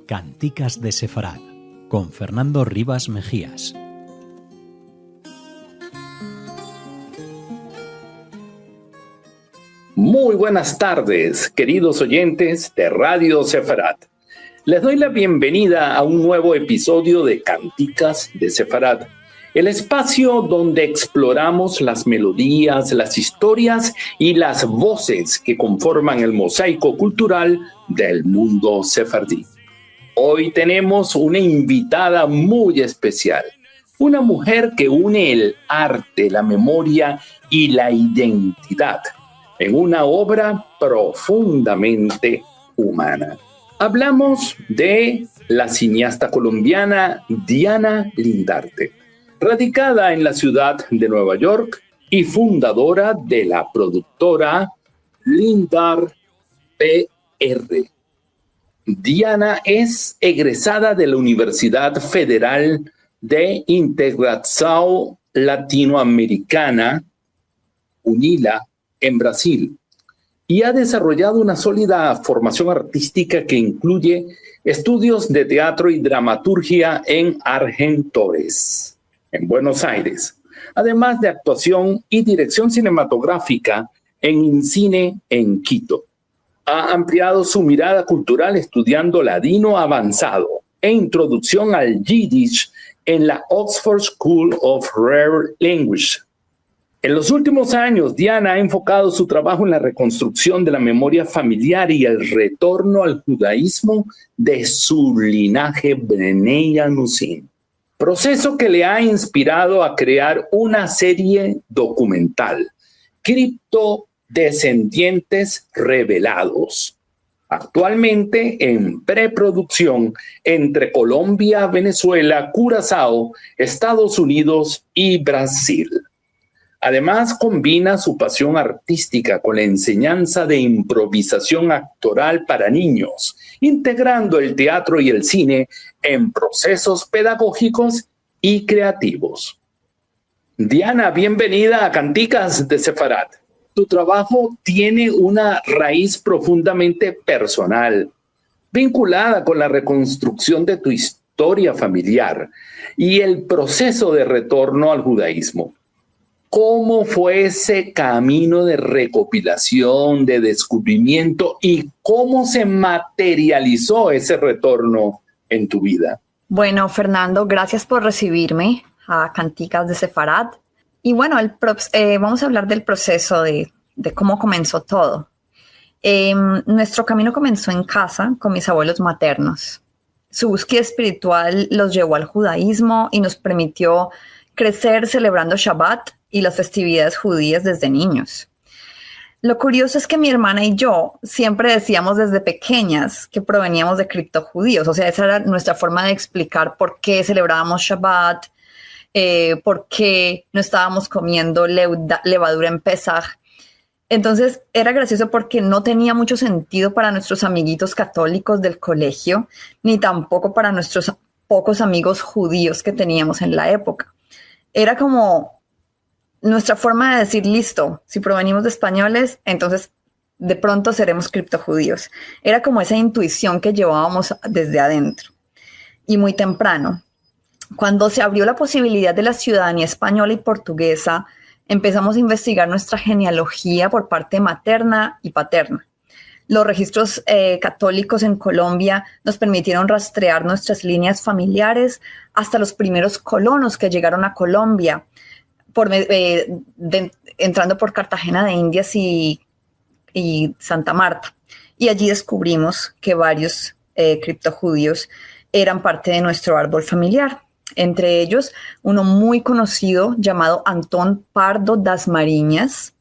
Canticas de Sefarad, con Fernando Rivas Mejías. Muy buenas tardes, queridos oyentes de Radio Sefarad. Les doy la bienvenida a un nuevo episodio de Canticas de Sefarad, el espacio donde exploramos las melodías, las historias y las voces que conforman el mosaico cultural del mundo sefardí. Hoy tenemos una invitada muy especial, una mujer que une el arte, la memoria y la identidad en una obra profundamente humana. Hablamos de la cineasta colombiana Diana Lindarte, radicada en la ciudad de Nueva York y fundadora de la productora Lindar PR. Diana es egresada de la Universidad Federal de Integração Latinoamericana, UNILA, en Brasil, y ha desarrollado una sólida formación artística que incluye estudios de teatro y dramaturgia en Argentores, en Buenos Aires, además de actuación y dirección cinematográfica en INCINE en Quito. Ha ampliado su mirada cultural estudiando ladino avanzado e introducción al Yiddish en la Oxford School of Rare Language. En los últimos años, Diana ha enfocado su trabajo en la reconstrucción de la memoria familiar y el retorno al judaísmo de su linaje Bnei Anusim, proceso que le ha inspirado a crear una serie documental, Criptodescendientes Revelados, actualmente en preproducción entre Colombia, Venezuela, Curazao, Estados Unidos y Brasil. Además, combina su pasión artística con la enseñanza de improvisación actoral para niños, integrando el teatro y el cine en procesos pedagógicos y creativos. Diana, bienvenida a Canticas de Sefarad. Tu trabajo tiene una raíz profundamente personal, vinculada con la reconstrucción de tu historia familiar y el proceso de retorno al judaísmo. ¿Cómo fue ese camino de recopilación, de descubrimiento y cómo se materializó ese retorno en tu vida? Bueno, Fernando, gracias por recibirme a Canticas de Sefarad. Y bueno, vamos a hablar del proceso de cómo comenzó todo. Nuestro camino comenzó en casa con mis abuelos maternos. Su búsqueda espiritual los llevó al judaísmo y nos permitió crecer celebrando Shabbat y las festividades judías desde niños. Lo curioso es que mi hermana y yo siempre decíamos desde pequeñas que proveníamos de criptojudíos. O sea, esa era nuestra forma de explicar por qué celebrábamos Shabbat, por qué no estábamos comiendo levadura en Pesaj. Entonces era gracioso porque no tenía mucho sentido para nuestros amiguitos católicos del colegio, ni tampoco para nuestros pocos amigos judíos que teníamos en la época. Era como nuestra forma de decir, listo, si provenimos de españoles, entonces de pronto seremos criptojudíos. Era como esa intuición que llevábamos desde adentro. Y muy temprano, cuando se abrió la posibilidad de la ciudadanía española y portuguesa, empezamos a investigar nuestra genealogía por parte materna y paterna. Los registros católicos en Colombia nos permitieron rastrear nuestras líneas familiares hasta los primeros colonos que llegaron a Colombia, entrando por Cartagena de Indias y Santa Marta. Y allí descubrimos que varios criptojudíos eran parte de nuestro árbol familiar. Entre ellos, uno muy conocido llamado Antón Pardo das Mariñas,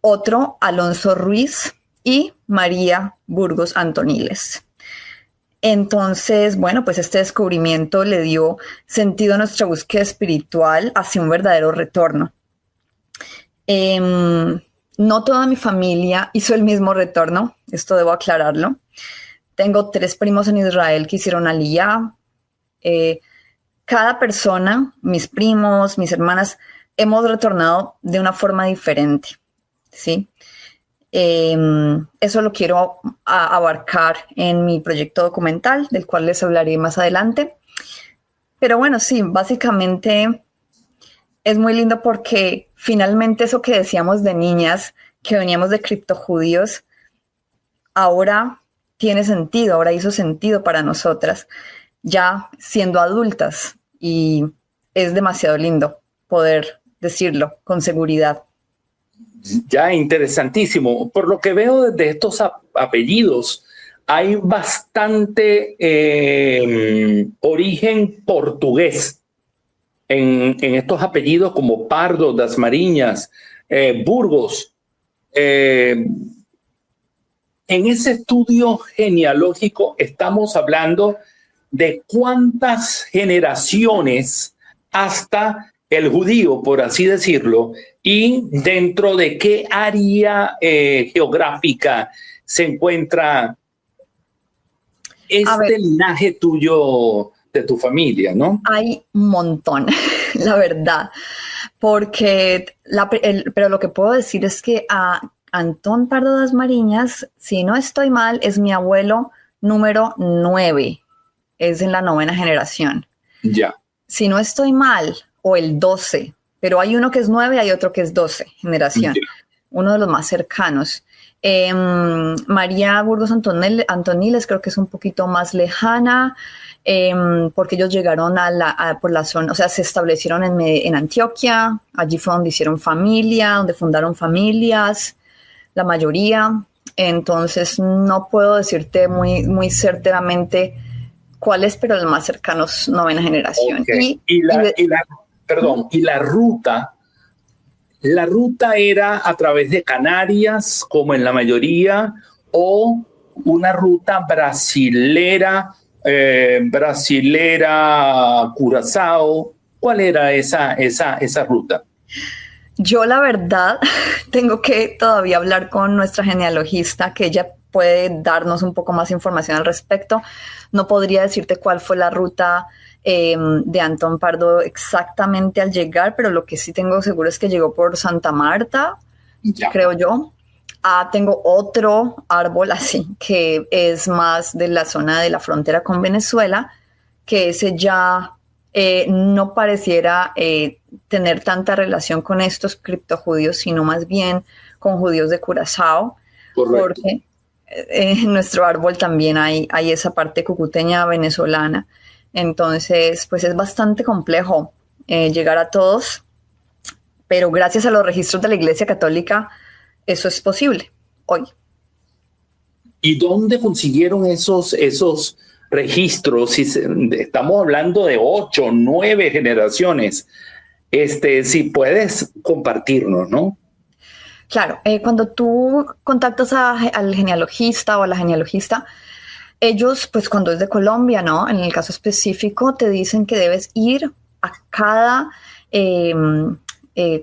otro Alonso Ruiz y María Burgos Antoniles. Entonces, bueno, pues este descubrimiento le dio sentido a nuestra búsqueda espiritual hacia un verdadero retorno. No toda mi familia hizo el mismo retorno, esto debo aclararlo. Tengo 3 primos en Israel que hicieron aliyá. Cada persona, mis primos, mis hermanas, hemos retornado de una forma diferente, ¿sí? Eso lo quiero abarcar en mi proyecto documental, del cual les hablaré más adelante. Pero bueno, sí, básicamente es muy lindo porque finalmente eso que decíamos de niñas, que veníamos de criptojudíos, ahora tiene sentido, ahora hizo sentido para nosotras, ya siendo adultas, y es demasiado lindo poder decirlo con seguridad. Ya, interesantísimo. Por lo que veo de estos apellidos, hay bastante origen portugués en estos apellidos como Pardo, Dasmariñas, Burgos. En ese estudio genealógico estamos hablando de cuántas generaciones hasta el judío, por así decirlo, y dentro de qué área geográfica se encuentra este linaje tuyo, de tu familia, ¿no? Hay un montón, la verdad, porque pero lo que puedo decir es que a Antón Pardo Dasmariñas, si no estoy mal, es mi abuelo número 9, es en la 9ª generación. Ya. Si no estoy mal, o el 12, pero hay uno que es 9 y hay otro que es 12 generación, uno de los más cercanos. María Burgos Antoniles creo que es un poquito más lejana, porque ellos llegaron por la zona, o sea, se establecieron en Antioquia, allí fue donde hicieron familia, donde fundaron familias, la mayoría. Entonces no puedo decirte muy certeramente cuál es, pero el más cercano es 9ª generación. Okay. Y la ruta era a través de Canarias, como en la mayoría, o una ruta brasilera, Curazao. ¿Cuál era esa ruta? Yo, la verdad, tengo que todavía hablar con nuestra genealogista, que ella puede darnos un poco más información al respecto. No podría decirte cuál fue la ruta de Antón Pardo exactamente al llegar, pero lo que sí tengo seguro es que llegó por Santa Marta, creo yo. Tengo otro árbol así, que es más de la zona de la frontera con Venezuela, que ese ya no pareciera tener tanta relación con estos criptojudíos, sino más bien con judíos de Curazao. Correcto. Porque en nuestro árbol también hay esa parte cucuteña venezolana. Entonces, pues es bastante complejo llegar a todos, pero gracias a los registros de la Iglesia Católica, eso es posible hoy. ¿Y dónde consiguieron esos registros? Si estamos hablando de 8, 9 generaciones, si puedes compartirnos, ¿no? Claro, cuando tú contactas al genealogista o a la genealogista, ellos, pues cuando es de Colombia, ¿no? En el caso específico, te dicen que debes ir a cada,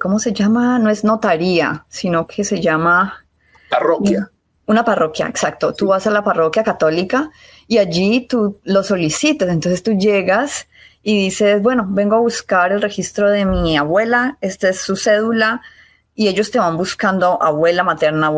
¿cómo se llama? No es notaría, sino que se llama... Parroquia. Una parroquia, exacto. Sí. Tú vas a la parroquia católica y allí tú lo solicitas. Entonces tú llegas y dices, bueno, vengo a buscar el registro de mi abuela, esta es su cédula, y ellos te van buscando abuela materna,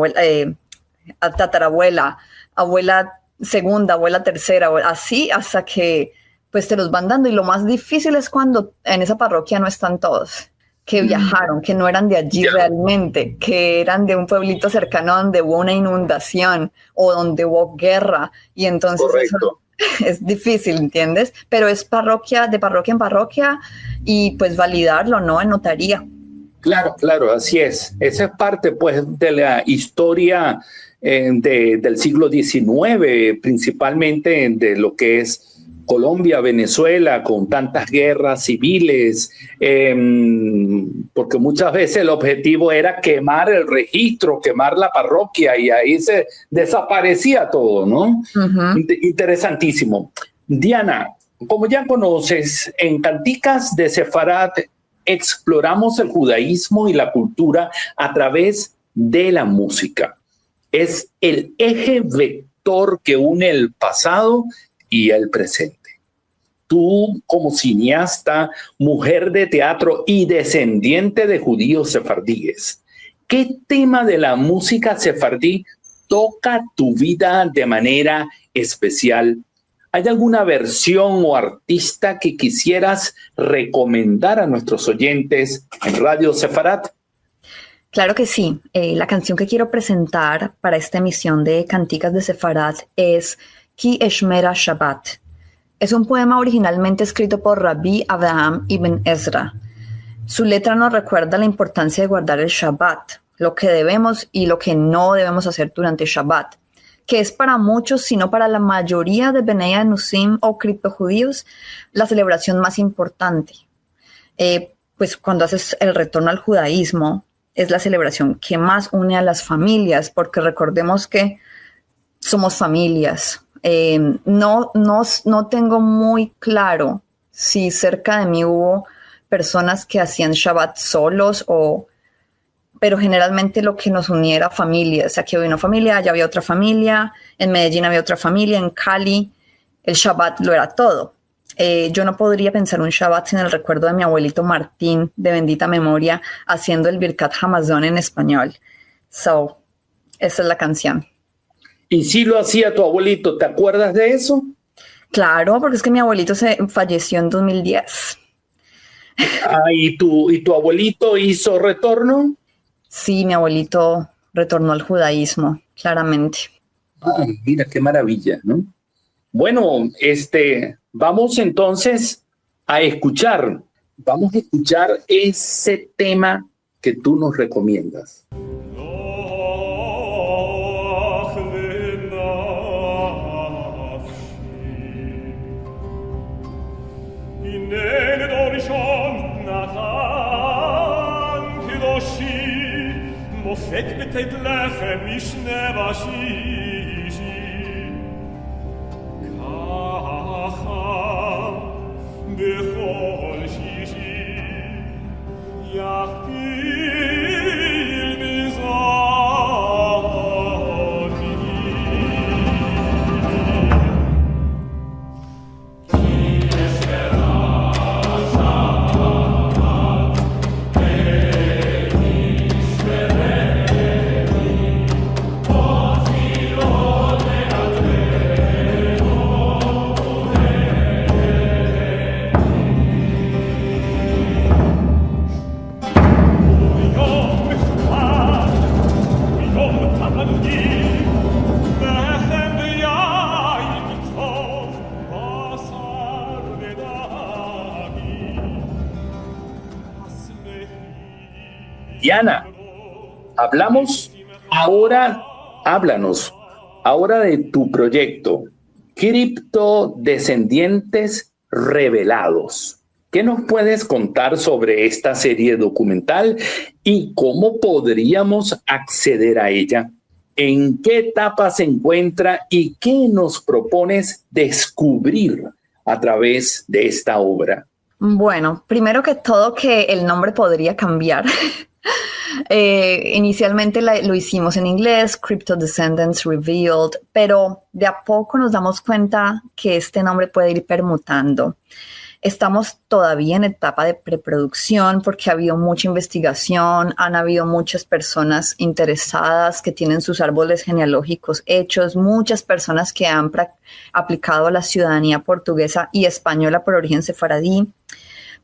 tatarabuela, abuela segunda, abuela tercera, así hasta que pues te los van dando. Y lo más difícil es cuando en esa parroquia no están todos, que viajaron, que no eran de allí realmente, que eran de un pueblito cercano donde hubo una inundación o donde hubo guerra, y entonces eso es difícil, ¿entiendes? Pero es de parroquia en parroquia, y pues validarlo, ¿no? En notaría. Claro, así es. Esa es parte, pues, de la historia del siglo XIX, principalmente de lo que es Colombia, Venezuela, con tantas guerras civiles, porque muchas veces el objetivo era quemar el registro, quemar la parroquia, y ahí se desaparecía todo, ¿no? Uh-huh. Interesantísimo. Diana, como ya conoces, en Canticas de Sefarat exploramos el judaísmo y la cultura a través de la música. Es el eje vector que une el pasado y el presente. Tú, como cineasta, mujer de teatro y descendiente de judíos sefardíes, ¿qué tema de la música sefardí toca tu vida de manera especial? ¿Hay alguna versión o artista que quisieras recomendar a nuestros oyentes en Radio Sefarat? Claro que sí. La canción que quiero presentar para esta emisión de Canticas de Sefarat es Ki Eshmera Shabbat. Es un poema originalmente escrito por Rabbi Avraham Ibn Ezra. Su letra nos recuerda la importancia de guardar el Shabbat, lo que debemos y lo que no debemos hacer durante Shabbat, que es para muchos, sino para la mayoría de Benei Anusim o criptojudíos, la celebración más importante. Pues cuando haces el retorno al judaísmo, es la celebración que más une a las familias, porque recordemos que somos familias. No tengo muy claro si cerca de mí hubo personas que hacían Shabbat solos, pero generalmente lo que nos unía era familias. Aquí había una familia, allá había otra familia, en Medellín había otra familia, en Cali el Shabbat lo era todo. Yo no podría pensar un Shabbat sin el recuerdo de mi abuelito Martín, de bendita memoria, haciendo el Birkat Hamazon en español. So, esa es la canción. ¿Y si lo hacía tu abuelito? ¿Te acuerdas de eso? Claro, porque es que mi abuelito falleció en 2010. ¿Y tu abuelito hizo retorno? Sí, mi abuelito retornó al judaísmo, claramente. Mira qué maravilla, ¿no? Bueno, vamos entonces a escuchar. Vamos a escuchar ese tema que tú nos recomiendas. Diana, háblanos ahora de tu proyecto, Criptodescendientes Revelados. ¿Qué nos puedes contar sobre esta serie documental y cómo podríamos acceder a ella? ¿En qué etapa se encuentra y qué nos propones descubrir a través de esta obra? Bueno, primero que todo que el nombre podría cambiar. Inicialmente lo hicimos en inglés, Criptodescendants Revealed, pero de a poco nos damos cuenta que este nombre puede ir permutando. Estamos todavía en etapa de preproducción porque ha habido mucha investigación, han habido muchas personas interesadas que tienen sus árboles genealógicos hechos, muchas personas que han aplicado a la ciudadanía portuguesa y española por origen sefaradí.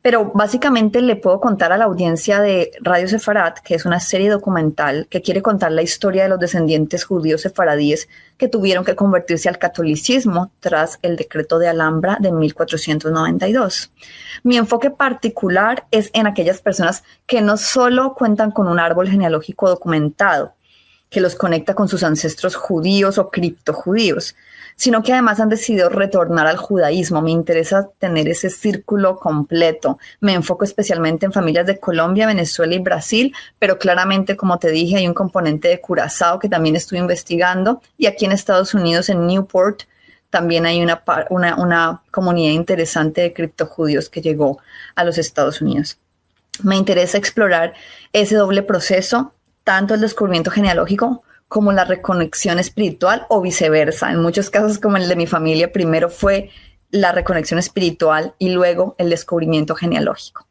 Pero básicamente le puedo contar a la audiencia de Radio Sefarat, que es una serie documental que quiere contar la historia de los descendientes judíos sefaradíes que tuvieron que convertirse al catolicismo tras el decreto de Alhambra de 1492. Mi enfoque particular es en aquellas personas que no solo cuentan con un árbol genealógico documentado, que los conecta con sus ancestros judíos o criptojudíos, sino que además han decidido retornar al judaísmo. Me interesa tener ese círculo completo. Me enfoco especialmente en familias de Colombia, Venezuela y Brasil, pero claramente, como te dije, hay un componente de Curazao que también estoy investigando, y aquí en Estados Unidos, en Newport, también hay una comunidad interesante de criptojudíos que llegó a los Estados Unidos. Me interesa explorar ese doble proceso, tanto el descubrimiento genealógico como la reconexión espiritual o viceversa. En muchos casos, como el de mi familia, primero fue la reconexión espiritual y luego el descubrimiento genealógico.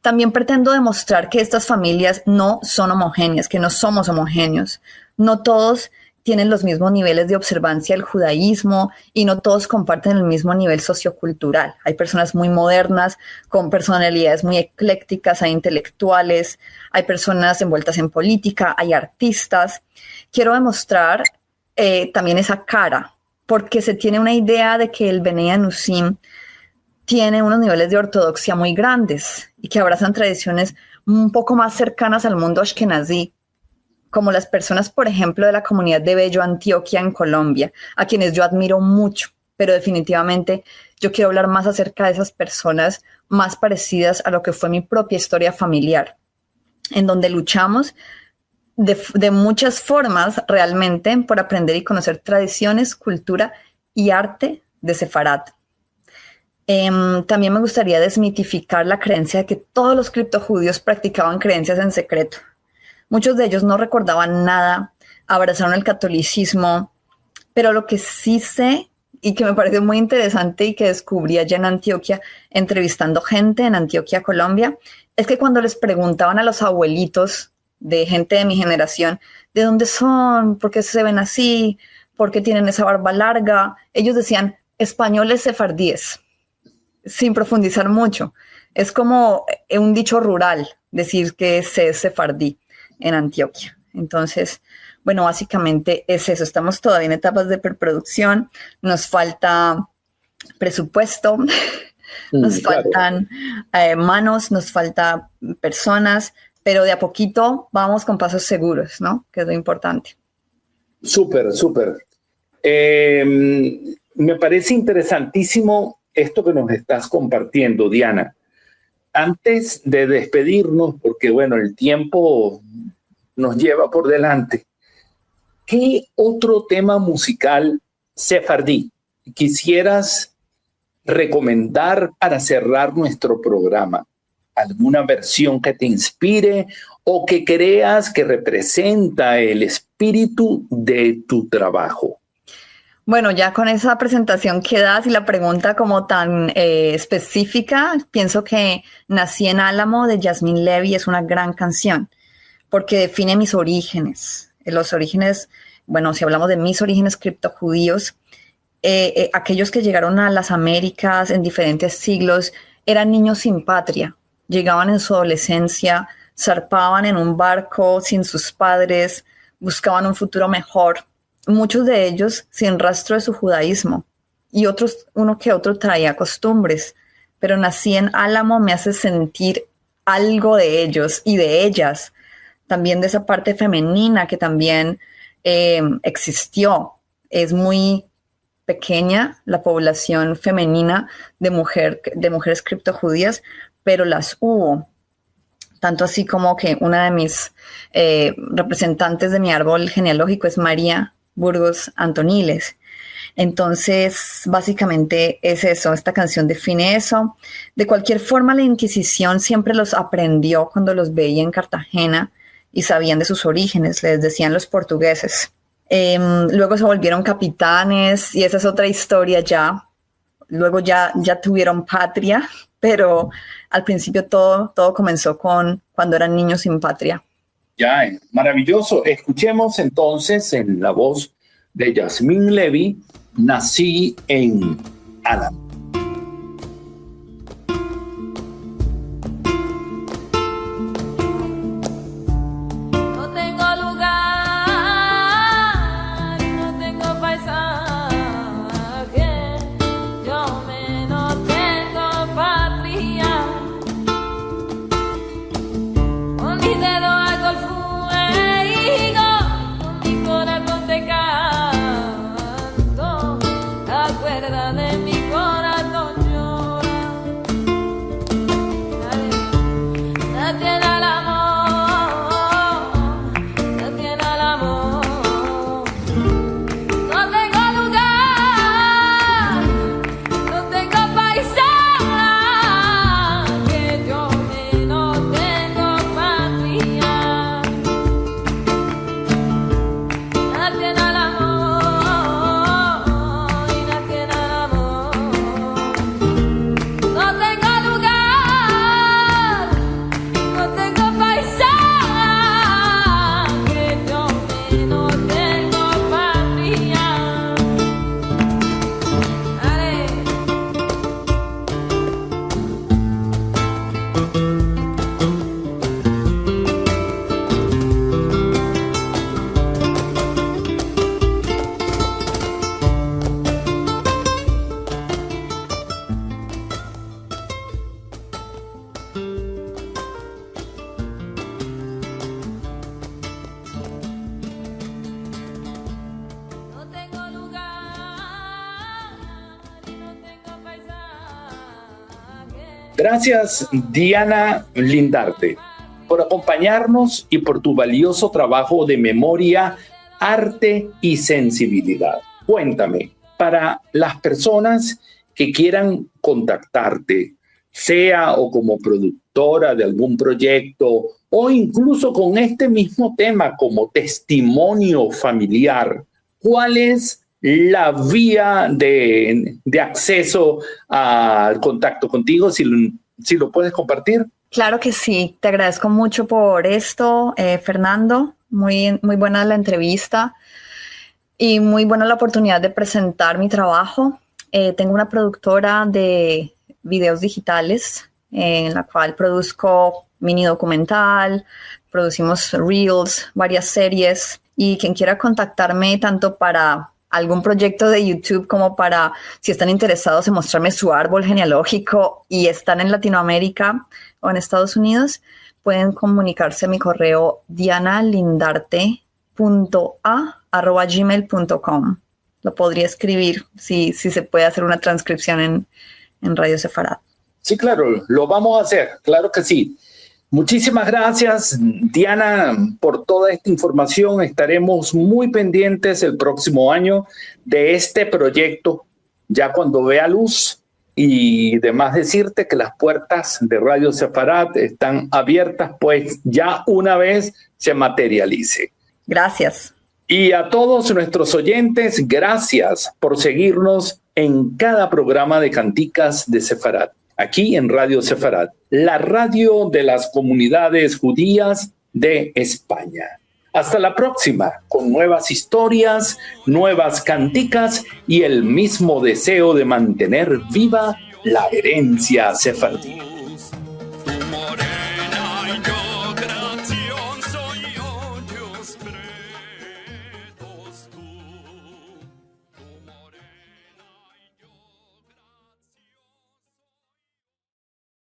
También pretendo demostrar que estas familias no son homogéneas, que no somos homogéneos. No todos tienen los mismos niveles de observancia del judaísmo y no todos comparten el mismo nivel sociocultural. Hay personas muy modernas, con personalidades muy eclécticas, hay intelectuales, hay personas envueltas en política, hay artistas. Quiero demostrar también esa cara, porque se tiene una idea de que el Bnei Anusim tiene unos niveles de ortodoxia muy grandes y que abrazan tradiciones un poco más cercanas al mundo ashkenazí, como las personas, por ejemplo, de la comunidad de Bello, Antioquia, en Colombia, a quienes yo admiro mucho, pero definitivamente yo quiero hablar más acerca de esas personas más parecidas a lo que fue mi propia historia familiar, en donde luchamos de muchas formas realmente por aprender y conocer tradiciones, cultura y arte de Sefarad. También me gustaría desmitificar la creencia de que todos los criptojudíos practicaban creencias en secreto. Muchos de ellos no recordaban nada, abrazaron el catolicismo, pero lo que sí sé y que me parece muy interesante y que descubrí allá en Antioquia, entrevistando gente en Antioquia, Colombia, es que cuando les preguntaban a los abuelitos de gente de mi generación, ¿de dónde son? ¿Por qué se ven así? ¿Por qué tienen esa barba larga? Ellos decían, españoles sefardíes, sin profundizar mucho. Es como un dicho rural decir que se es sefardí en Antioquia. Entonces, bueno, básicamente es eso. Estamos todavía en etapas de preproducción. Nos falta presupuesto, nos faltan manos, nos falta personas, pero de a poquito vamos con pasos seguros, ¿no? Que es lo importante. Súper, súper. Me parece interesantísimo esto que nos estás compartiendo, Diana. Antes de despedirnos, porque bueno, el tiempo nos lleva por delante, ¿qué otro tema musical sefardí quisieras recomendar para cerrar nuestro programa? ¿Alguna versión que te inspire o que creas que representa el espíritu de tu trabajo? Bueno, ya con esa presentación que das y la pregunta como tan específica, pienso que Nací en Álamo de Yasmín Levy es una gran canción porque define mis orígenes. Los orígenes, bueno, si hablamos de mis orígenes criptojudíos, aquellos que llegaron a las Américas en diferentes siglos eran niños sin patria. Llegaban en su adolescencia, zarpaban en un barco sin sus padres, buscaban un futuro mejor. Muchos de ellos sin rastro de su judaísmo y otros, uno que otro traía costumbres, pero Nací en Álamo me hace sentir algo de ellos y de ellas, también de esa parte femenina que también existió. Es muy pequeña la población femenina de mujeres criptojudías, pero las hubo. Tanto así como que una de mis representantes de mi árbol genealógico es María Burgos Antoniles. Entonces, básicamente es eso, esta canción define eso. De cualquier forma, la Inquisición siempre los aprendió cuando los veía en Cartagena y sabían de sus orígenes, les decían los portugueses. Luego se volvieron capitanes y esa es otra historia ya. Luego ya tuvieron patria, pero al principio todo comenzó cuando eran niños sin patria. Ya, maravilloso. Escuchemos entonces en la voz de Yasmín Levy, Nací en Álamo. No tengo lugar, no tengo paisaje, yo menos tengo patria. Con mis dedos hago el fuego, con mi corazón te canto, acuerda de mi corazón. Gracias, Diana Lindarte, por acompañarnos y por tu valioso trabajo de memoria, arte y sensibilidad. Cuéntame, para las personas que quieran contactarte, sea o como productora de algún proyecto o incluso con este mismo tema como testimonio familiar, ¿cuál es la vía de acceso al contacto contigo? Si lo puedes compartir. Claro que sí, te agradezco mucho por esto, Fernando. Muy buena la entrevista y muy buena la oportunidad de presentar mi trabajo. Tengo una productora de videos digitales en la cual produzco mini documental, producimos reels, varias series, y quien quiera contactarme tanto para algún proyecto de YouTube como para, si están interesados en mostrarme su árbol genealógico y están en Latinoamérica o en Estados Unidos, pueden comunicarse a mi correo dianalindarte.a@gmail.com. Lo podría escribir si se puede hacer una transcripción en Radio Sefarad. Sí, claro, lo vamos a hacer, claro que sí. Muchísimas gracias, Diana, por toda esta información. Estaremos muy pendientes el próximo año de este proyecto, ya cuando vea luz. Y además decirte que las puertas de Radio Sefarad están abiertas, pues ya una vez se materialice. Gracias. Y a todos nuestros oyentes, gracias por seguirnos en cada programa de Canticas de Sefarad, aquí en Radio Sefarad, la radio de las comunidades judías de España. Hasta la próxima, con nuevas historias, nuevas canticas y el mismo deseo de mantener viva la herencia sefardí.